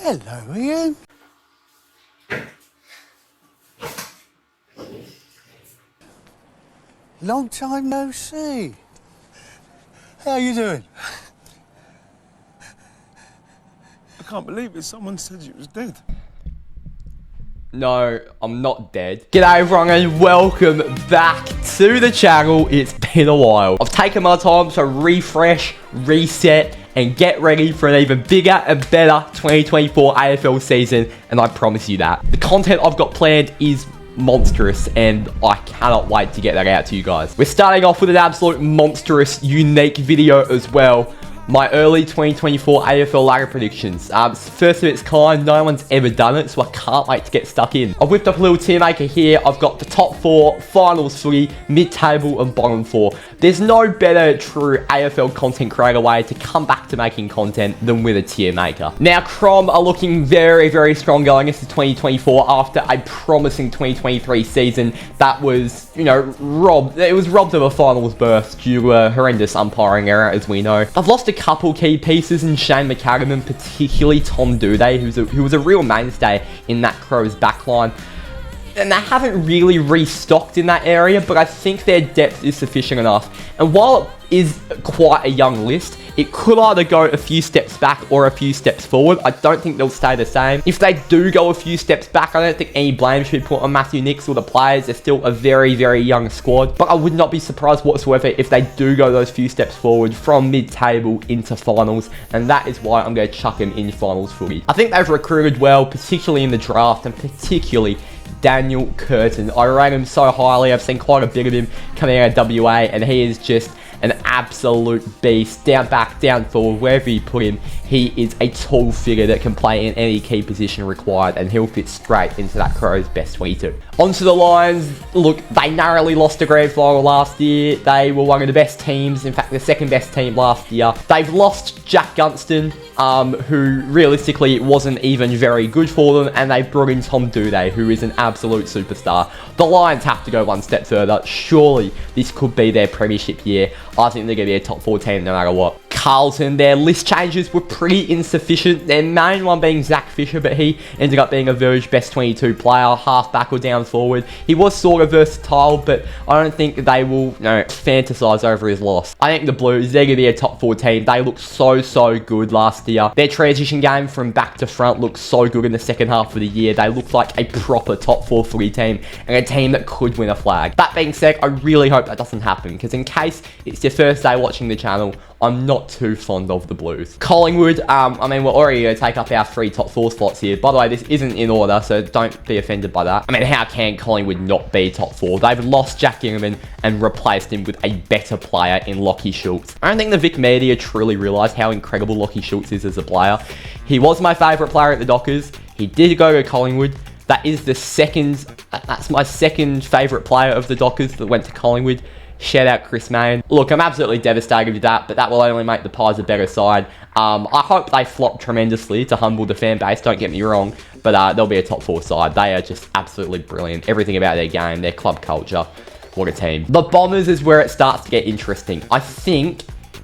Hello, Ian. Long time no see. How you doing? I can't believe it. Someone said you was dead. No, I'm not dead. G'day everyone and welcome back to the channel. It's been a while. I've taken my time to refresh, reset, and get ready for an even bigger and better 2024 AFL season, and I promise you that. The content I've got planned is monstrous, and I cannot wait to get that out to you guys. We're starting off with an absolute monstrous, unique video as well. My early 2024 AFL ladder predictions. It's the first of its kind. No one's ever done it, so I can't wait to get stuck in. I've whipped up a little tier maker here. I've got the top 4, finals 3, mid-table, and bottom 4. There's no better true AFL content creator way to come back to making content than with a tier maker. Now, Crom are looking very, very strong going into 2024 after a promising 2023 season that was, you know, robbed. It was robbed of a finals berth due to a horrendous umpiring error, as we know. I've lost a couple key pieces in Shane McAdam, and particularly Tom Doedee, who was a real mainstay in that Crows backline. And they haven't really restocked in that area, but I think their depth is sufficient enough. And while it is quite a young list, it could either go a few steps back or a few steps forward. I don't think they'll stay the same. If they do go a few steps back, I don't think any blame should be put on Matthew Nicks or the players. They're still a very, very young squad. But I would not be surprised whatsoever if they do go those few steps forward from mid-table into finals. And that is why I'm going to chuck them in finals footy. I think they've recruited well, particularly in the draft, and particularly Daniel Curtin. I rate him so highly. I've seen quite a bit of him coming out of WA, and he is just an absolute beast. Down back, down forward, wherever you put him, he is a tall figure that can play in any key position required, and he'll fit straight into that Crows best 22. Onto the Lions. Look, they narrowly lost the grand final last year. They were one of the best teams, in fact the second best team last year. They've lost Jack Gunston, who realistically wasn't even very good for them, and they brought in Tom Doedee, who is an absolute superstar. The Lions have to go one step further. Surely this could be their premiership year. I think they're going to be a top 4 team no matter what. Carlton, their list changes were pretty insufficient. Their main one being Zach Fisher, but he ended up being a Verge best 22 player, half-back or down forward. He was sort of versatile, but I don't think they will, fantasise over his loss. I think the Blues, they're going to be a top 4 team. They looked so good last year. Their transition game from back to front looked so good in the second half of the year. They looked like a proper top 4 footy team, and a team that could win a flag. That being said, I really hope that doesn't happen, because in case it's your first day watching the channel, I'm not too fond of the Blues. Collingwood, I mean, we're already going to take up our 3 top 4 slots here. By the way, this isn't in order, so don't be offended by that. I mean, how can Collingwood not be top 4? They've lost Jack Gingerman and replaced him with a better player in Lachie Schultz. I don't think the Vic media truly realised how incredible Lachie Schultz is as a player. He was my favourite player at the Dockers. He did go to Collingwood. That's my second favourite player of the Dockers that went to Collingwood. Shout out Chris Main. Look, I'm absolutely devastated with that, but that will only make the Pies a better side. I hope they flop tremendously to humble the fan base, don't get me wrong, but they'll be a top 4 side. They are just absolutely brilliant. Everything about their game, their club culture, what a team. The Bombers is where it starts to get interesting. I think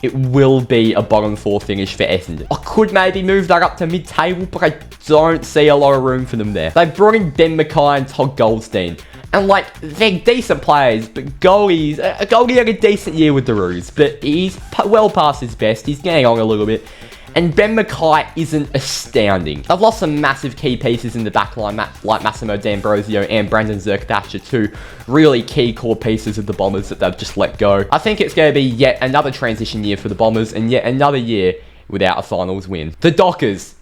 it will be a bottom 4 finish for Essendon. I could maybe move that up to mid-table, but I don't see a lot of room for them there. They've brought in Ben Mackay and Todd Goldstein. And, like, they're decent players, but Goldie had a decent year with the Roos, but he's well past his best. He's getting on a little bit. And Ben Mackay isn't astounding. I've lost some massive key pieces in the backline, like Massimo D'Ambrosio and Brandon Zerkdacher, 2 really key core pieces of the Bombers that they've just let go. I think it's going to be yet another transition year for the Bombers, and yet another year without a finals win. The Dockers.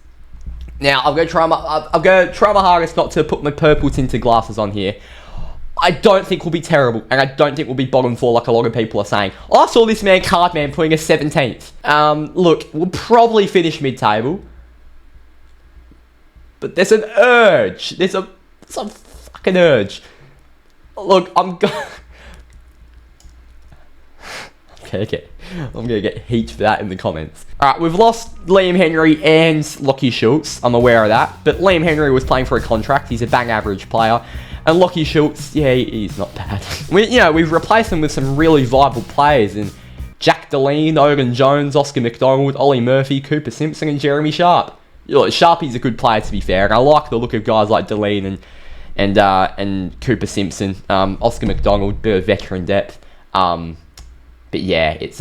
Now, I'm going to try my hardest not to put my purple tinted glasses on here. I don't think we'll be terrible, and I don't think we'll be bottom 4 like a lot of people are saying. I saw this man, Cardman, putting a 17th. Look, we'll probably finish mid-table, but there's an urge. There's a fucking urge. Look, I'm gonna get heat for that in the comments. Alright, we've lost Liam Henry and Lachie Schultz. I'm aware of that, but Liam Henry was playing for a contract. He's a bang average player. And Lachie Schultz, yeah, he's not bad. We've replaced him with some really viable players in Jack Deline, Oden Jones, Oscar McDonald, Ollie Murphy, Cooper Simpson, and Jeremy Sharp. look, Sharpie's a good player, to be fair, and I like the look of guys like Deline and Cooper Simpson, Oscar McDonald, bit of veteran depth. But yeah, it's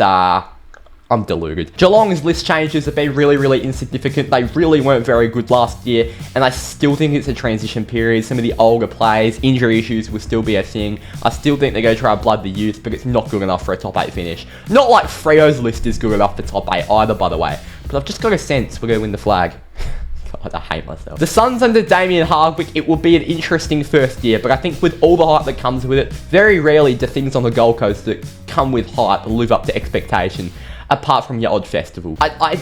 I'm deluded. Geelong's list changes have been really, really insignificant. They really weren't very good last year, and I still think it's a transition period. Some of the older players, injury issues will still be a thing. I still think they're going to try to blood the youth, but it's not good enough for a top 8 finish. Not like Freo's list is good enough for top 8 either, by the way. But I've just got a sense we're going to win the flag. God, I hate myself. The Suns under Damien Hardwick, it will be an interesting first year, but I think with all the hype that comes with it, very rarely do things on the Gold Coast that come with hype live up to expectation, apart from your odd festival. I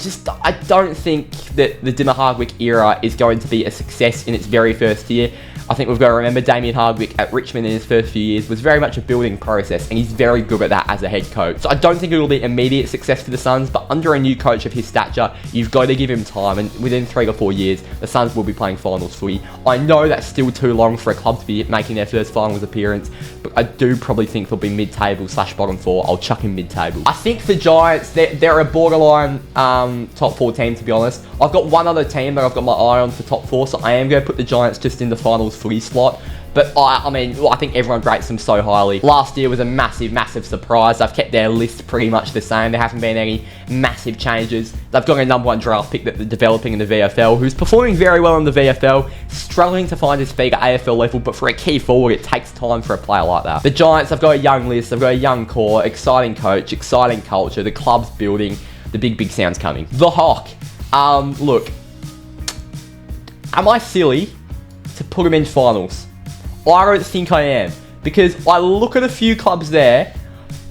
don't think that the Dimmer Hardwick era is going to be a success in its very first year. I think we've got to remember Damien Hardwick at Richmond in his first few years was very much a building process, and he's very good at that as a head coach. So I don't think it will be immediate success for the Suns, but under a new coach of his stature, you've got to give him time, and within 3 or 4 years, the Suns will be playing finals footy. I know that's still too long for a club to be making their first finals appearance, but I do probably think they'll be mid-table / bottom 4. I'll chuck in mid-table. I think the Giants, they're a borderline top 4 team, to be honest. I've got one other team that I've got my eye on for top 4, so I am going to put the Giants just in the finals footy slot. But I mean, I think everyone rates them so highly. Last year was a massive, massive surprise. They've kept their list pretty much the same. There haven't been any massive changes. They've got a #1 draft pick that they're developing in the VFL, who's performing very well in the VFL, struggling to find his feet at AFL level, but for a key forward, it takes time for a player like that. The Giants, they've got a young list, they've got a young core, exciting coach, exciting culture, the club's building, the big sound's coming. The Hawk. Look, am I silly to put him in finals? I don't think I am, because I look at a few clubs there,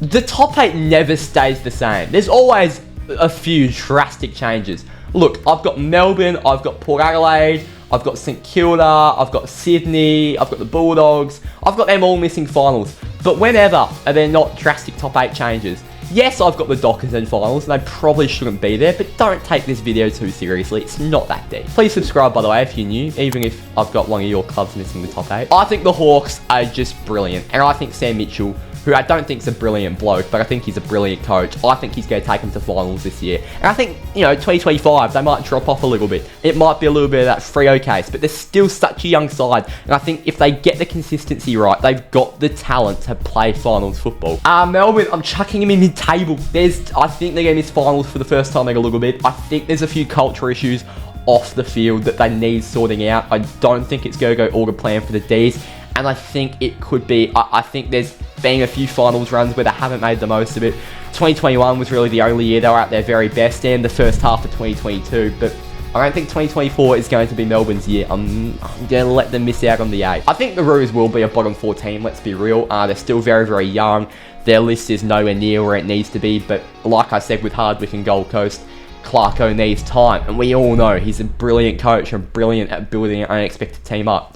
the top 8 never stays the same. There's always a few drastic changes. Look, I've got Melbourne, I've got Port Adelaide, I've got St Kilda, I've got Sydney, I've got the Bulldogs, I've got them all missing finals. But whenever are there not drastic top 8 changes? Yes, I've got the Dockers in finals, and they probably shouldn't be there, but don't take this video too seriously. It's not that deep. Please subscribe, by the way, if you're new, even if I've got one of your clubs missing the top 8. I think the Hawks are just brilliant, and I think Sam Mitchell, who I don't think is a brilliant bloke, but I think he's a brilliant coach. I think he's going to take them to finals this year. And I think, 2025, they might drop off a little bit. It might be a little bit of that Freo case, but they're still such a young side. And I think if they get the consistency right, they've got the talent to play finals football. Melbourne, I'm chucking them in mid-table. I think they're going to miss finals for the first time in a little bit. I think there's a few culture issues off the field that they need sorting out. I don't think it's going to go all to plan for the Ds. And I think it could be, I think there's been a few finals runs where they haven't made the most of it. 2021 was really the only year they were at their very best, and the first half of 2022. But I don't think 2024 is going to be Melbourne's year. I'm going to let them miss out on the 8. I think the Roos will be a bottom 4 team, let's be real. They're still very, very young. Their list is nowhere near where it needs to be. But like I said with Hardwick and Gold Coast, Clarko needs time. And we all know he's a brilliant coach and brilliant at building an unexpected team up.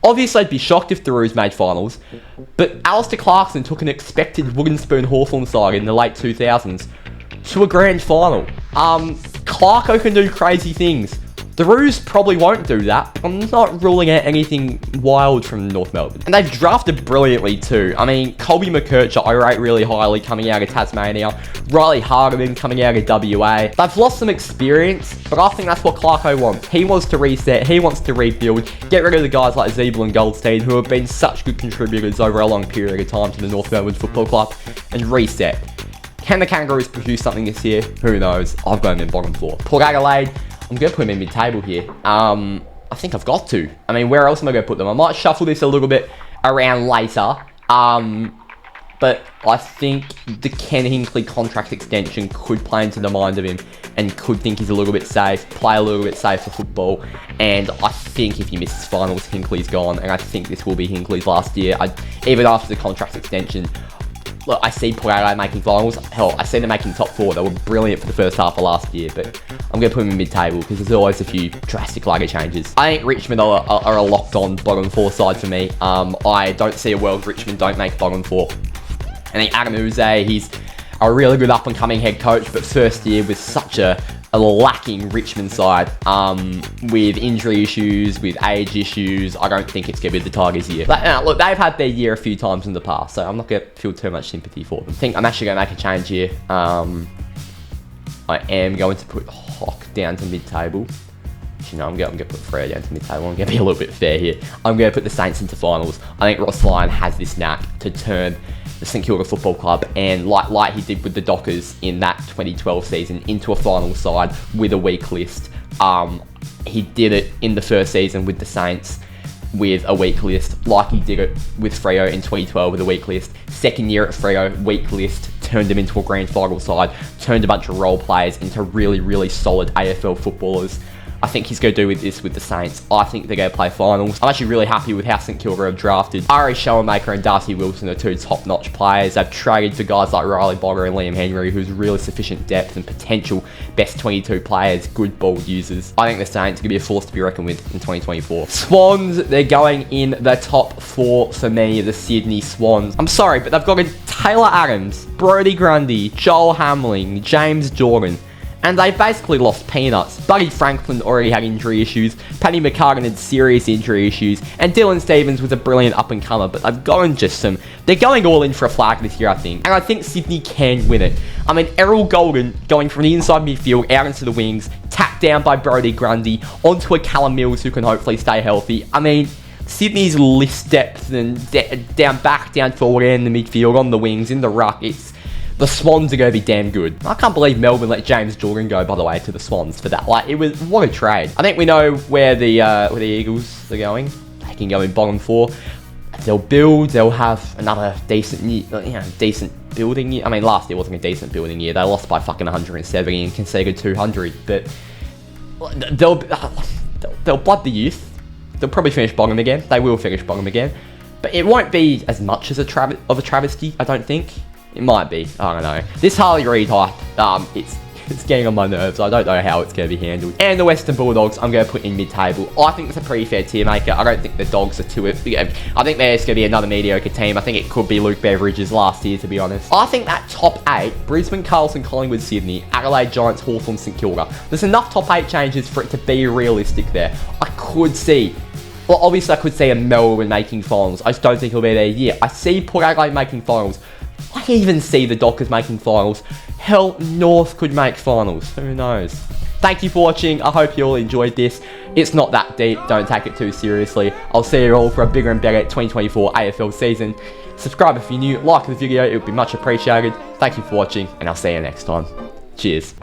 Obviously, I'd be shocked if the Roos made finals, but Alistair Clarkson took an expected wooden spoon Hawthorn side in the late 2000s to a grand final. Clarko can do crazy things. The Roos probably won't do that. I'm not ruling out anything wild from North Melbourne. And they've drafted brilliantly too. I mean, Colby McKercher I rate really highly coming out of Tasmania. Riley Hardiman coming out of WA. They've lost some experience, but I think that's what Clarko wants. He wants to reset, he wants to rebuild, get rid of the guys like Zeeble and Goldstein who have been such good contributors over a long period of time to the North Melbourne Football Club, and reset. Can the Kangaroos produce something this year? Who knows? I've got them in bottom 4. Port Adelaide, I'm going to put them in mid-table here. I think I've got to. I mean, where else am I going to put them? I might shuffle this a little bit around later. But I think the Ken Hinkley contract extension could play into the mind of him and could think he's a little bit safe, play a little bit safe for football. And I think if he misses finals, Hinkley's gone. And I think this will be Hinkley's last year. Even after the contract extension, look, I see Port Adelaide making finals. Hell, I see them making top 4. They were brilliant for the first half of last year, but I'm going to put them in mid-table because there's always a few drastic lager changes. I think Richmond are a locked-on bottom 4 side for me. I don't see a world Richmond don't make bottom 4. I think Adam Uze, he's a really good up-and-coming head coach, but first year with such a lacking Richmond side, with injury issues, with age issues. I don't think it's going to be the Tigers' year. But, look, they've had their year a few times in the past, so I'm not going to feel too much sympathy for them. I think I'm actually going to make a change here. I am going to put Hawk down to mid-table. You know, I'm going to put Freo down to mid-table. I'm going to be a little bit fair here. I'm going to put the Saints into finals. I think Ross Lyon has this knack to turn the St Kilda Football Club, and like he did with the Dockers in that 2012 season, into a final side with a weak list. He did it in the first season with the Saints with a weak list, like he did it with Freo in 2012 with a weak list. Second year at Freo, weak list, turned them into a grand final side, turned a bunch of role players into really, really solid AFL footballers. I think he's going to do with this with the Saints. I think they're going to play finals. I'm actually really happy with how St Kilda have drafted. Ari Schoenmaker and Darcy Wilson are two top-notch players. They've traded for guys like Riley Bogger and Liam Henry, who's really sufficient depth and potential best 22 players, good ball users. I think the Saints are going to be a force to be reckoned with in 2024. Swans, they're going in the top 4 for me, the Sydney Swans. I'm sorry, but they've got Taylor Adams, Brodie Grundy, Joel Hamling, James Jordan. And they basically lost peanuts. Buddy Franklin already had injury issues. Paddy McCargan had serious injury issues. And Dylan Stephens was a brilliant up-and-comer. But they've gone they're going all in for a flag this year, I think. And I think Sydney can win it. I mean, Errol Golden going from the inside midfield out into the wings, tapped down by Brodie Grundy, onto a Callum Mills who can hopefully stay healthy. I mean, Sydney's list depth and down forward and in the midfield, on the wings, in the ruck, the Swans are going to be damn good. I can't believe Melbourne let James Jordan go, by the way, to the Swans for that. Like, what a trade. I think we know where the Eagles are going. They can go in bottom 4. They'll build. They'll have another decent building year. I mean, last year wasn't a decent building year. They lost by fucking 170 and conceded 200. But they'll blood the youth. They'll probably finish bottom again. They will finish bottom again. But it won't be as much as a travesty, I don't think. It might be. I don't know. This Harley Reid hype, it's getting on my nerves. I don't know how it's going to be handled. And the Western Bulldogs, I'm going to put in mid-table. I think it's a pretty fair tier maker. I don't think the Dogs are too... I think there's going to be another mediocre team. I think it could be Luke Beveridge's last year, to be honest. I think that top 8, Brisbane, Carlton, Collingwood, Sydney, Adelaide, Giants, Hawthorn, St Kilda. There's enough top 8 changes for it to be realistic there. I could see... Well, obviously I could see a Melbourne making finals. I just don't think it'll be their year. I see Port Adelaide making finals. I even see the Dockers making finals. Hell, North could make finals. Who knows? Thank you for watching. I hope you all enjoyed this. It's not that deep. Don't take it too seriously. I'll see you all for a bigger and better 2024 AFL season. Subscribe if you're new. Like the video. It would be much appreciated. Thank you for watching, and I'll see you next time. Cheers.